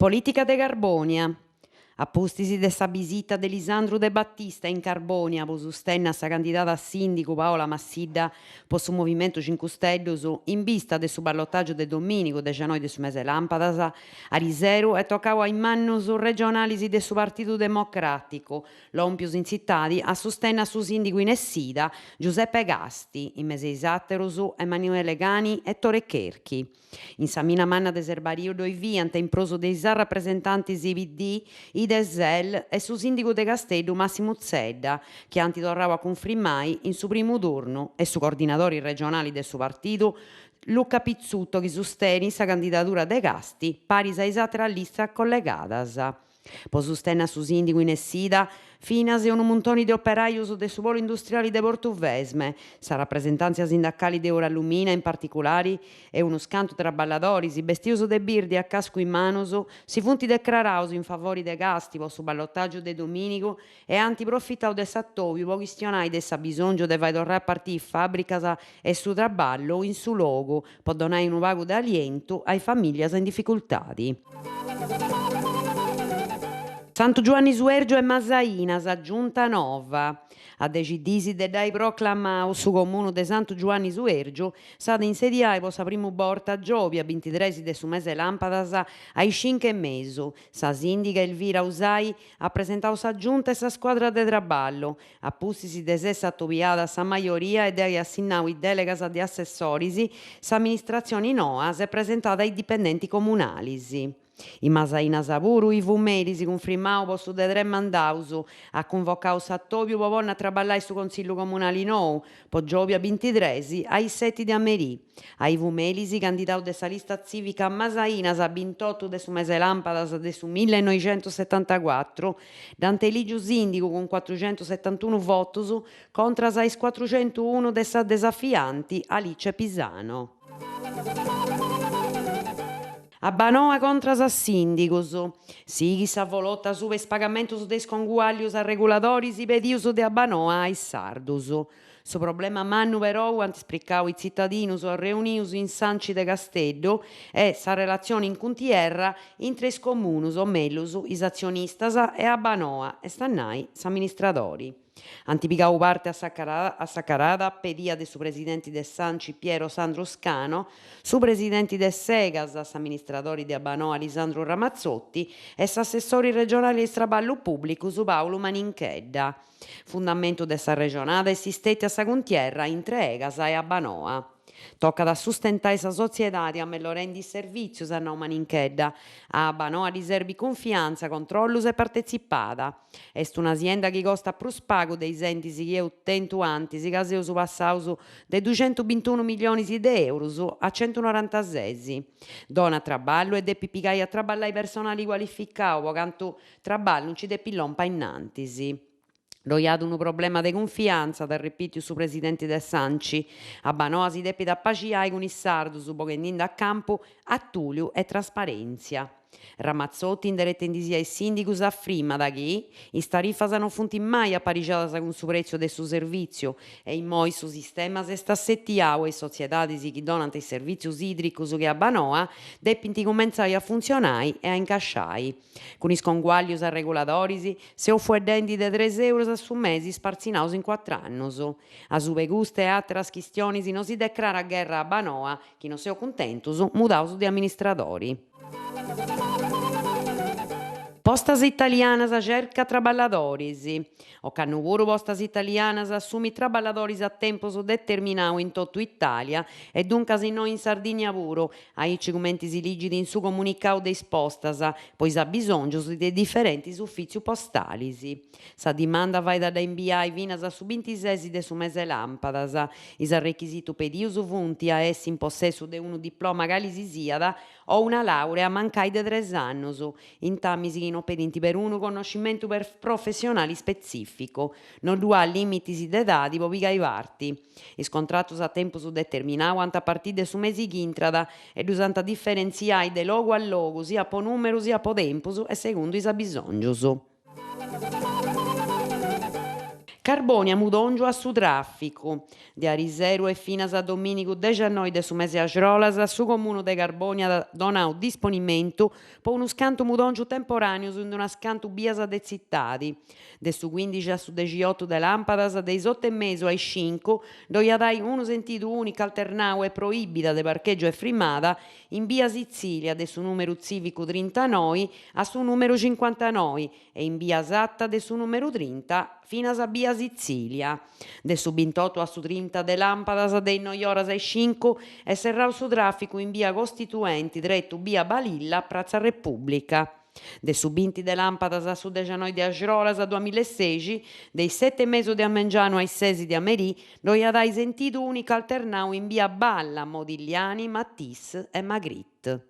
Politica de Carbonia. Appustisi de sa visita de Lisandro De Battista in Carbonia, po sustenna sa candidata a sindicu Paola Massidda po su Movimento 5 Stelle in vista de su ballottaggio de dominico de gianoi de su mese Lampadas, a Riseru e toccau a in mannus regionalis de su Partidu Democratico, l'ompius in zittadi a sustenna su sindicu in Essida, Giuseppe Gasti, in mese Isatterus, Emanuele Gani e Tore Cherchi. In sa mina manna de serbariodo i viante in proso dei sa rappresentanti PD, i Desel e su sindico de Castello Massimo Zedda, che anti torrau a confirmai in su primo turno, e su coordinatori regionali del suo partito Luca Pizzutto che sosteni sa candidatura de Casti pari sa isatra lista collegadas. Po sustenna su sindico in Essida finas e un montone di operaius de su polo industriali de Portuvesme, sa rappresentanza sindacali de Oralumina in particolare e uno scanto tra balladores, bestiuso de birdi a casco in manus, si funti declaraus in favore de Casti po su ballottaggio de dominico e anti profittau de s'attovi po questionai de sa bisogno de vai torrare a partire fabbricas e su traballo in su logo po donare un pago de aliento ai famiglie in difficoltadi. Santu Giovanni Suergio e Masainas, giunta nova. A decidisi de dai proclamau su comunu de Santu Giovanni Suergio, s'ad insediare po sa primu volta giovi a 23 de su mese Lampadas ai 5 e mesu. Sa sindica Elvira Usai ha presentau sa giunta e sa squadra de traballo. Appustisi de sessa attopiada sa maioria e de assinnau i delegas de assessorisi, s'amministrazione Noas è presentata ai dipendenti comunalisi. In Masaina Savuru i vumeri si confermau po su de 3 mandaus a convocau s'attopiu po a traballare su Consiglio Comunale nou po giovia 23 ai 7 di Ameriì. Ai vumeri si candidau de sa lista civica Masainas a 28 de su mese Lampadas de su 1974, Dante Eligiu sindico con 471 votos contra sais 401 de sa desafianti Alice Pisano. A Banoa contra sa sindicus. Sighi sa volotta su spagamentus de sconguaglius a reguladoris i pedius de Abanoa ai sardus. Su problema mannu però ant ispricau i zittadinus reunius in Sanci de Casteddo e sa relazione in cuntierra intre is comunus o mellus is azionistas e Abanoa e stannai s'amministradori. Antipicau parte a sa carada pedia de su presidente de Sanci Piero Sandro Scano, su presidente de Segas, s'amministradori de Abanoa Lisandro Ramazzotti e s'assessori regionali di traballo pubblico su Paolo Maninchedda. Fundamento de sa regionada esistette a sa contierra intre Egas e Abanoa. Tocca da sustentare sa società a mello rendi servizios a no Maninchedda, a Abanoa riservi confianza, controllus e partecipata. Est un'azienda che costa prus pago dei entes che eu tentu antis, ca seus passaus de 221 milioni di euros a 196. Dona traballo e deppi pigai a traballare personali qualificau, po cantu traballo non ci deppi lompa innantisi. Roiat un problema de confianza, te ripitiu su presidente de Sanci. A Banoa si deppi appaciai con i sardus, poghendinde a campo a Tuliu e trasparenzia. Ramazzotti indirettendisi ai sindicus affirma da chi is tarifas non funt mai apparigiadas con su prezzo de su servizio e in moi su sistema est assettiau e sociedades chi donant i servizios idricus che a Banoa deppint comenzare a funzionare e a incasciare. Con is conguaglios a reguladoris se offuedendi de 3 euros a su mese sparzinaus in 4 annos. A su peguste e atteras chistionis non si declara guerra a Banoa, chi non seo contentus mudaus de amministradori. Postas italianas cerca traballadores. O cannu puru postas italianas assumi traballadores a tempos determinau in tottu Italia e duncas in noi in Sardigna puru, aici commentis ligidi in su comunicau de postas, pois ha bisongios de differentes uffizios postalis. Sa dimanda vaida da inviare finas a su 26 de su mese Lampadas. Is requisitu pedius funti a essi in possesso de unu diploma calisi siada o una laurea mancai de 3 annos, in tammis chi non pedinti per unu conoscimento professionale specifico, non duà limitis de edadi po pigai parti. Is contrattos a tempus determinau ant a partire de su mesi ch'intrada e dus ant a differenziare de logu a logu, sia po numeru sia po tempus e segundu is abisongius. Carbonia mudongiu a su trafficu. De Ariseru e finas a dominigu 19 de su mese a Girolas, su comunu de Carbonia ha donau disponimentu po unu scantu mudongiu temporaneu in una scantu bias de zittadi. De su 15 a su 18 de lampadas, de is 8 e mesu ai 5, doia dai unu sentidu unicu alternau e proibida de parcheggio e frimada in via Sicilia de su numeru civicu 39 a su numeru 59 e in via Satta de su numeru 30 finas a via Sicilia. De su 28 a su 30 de Lampadas dei 9 oras ai 5 e serrau su trafficu in via Costituenti diretto via Balilla, Piazza Repubblica. De su 20 de Lampadas a su 19 de Agirolas a 2016, dei 7 e meso de Amengiano ai 6 de Amerì, doi dai sentidu unico alternau in via Balla, Modigliani, Mattis e Magritte.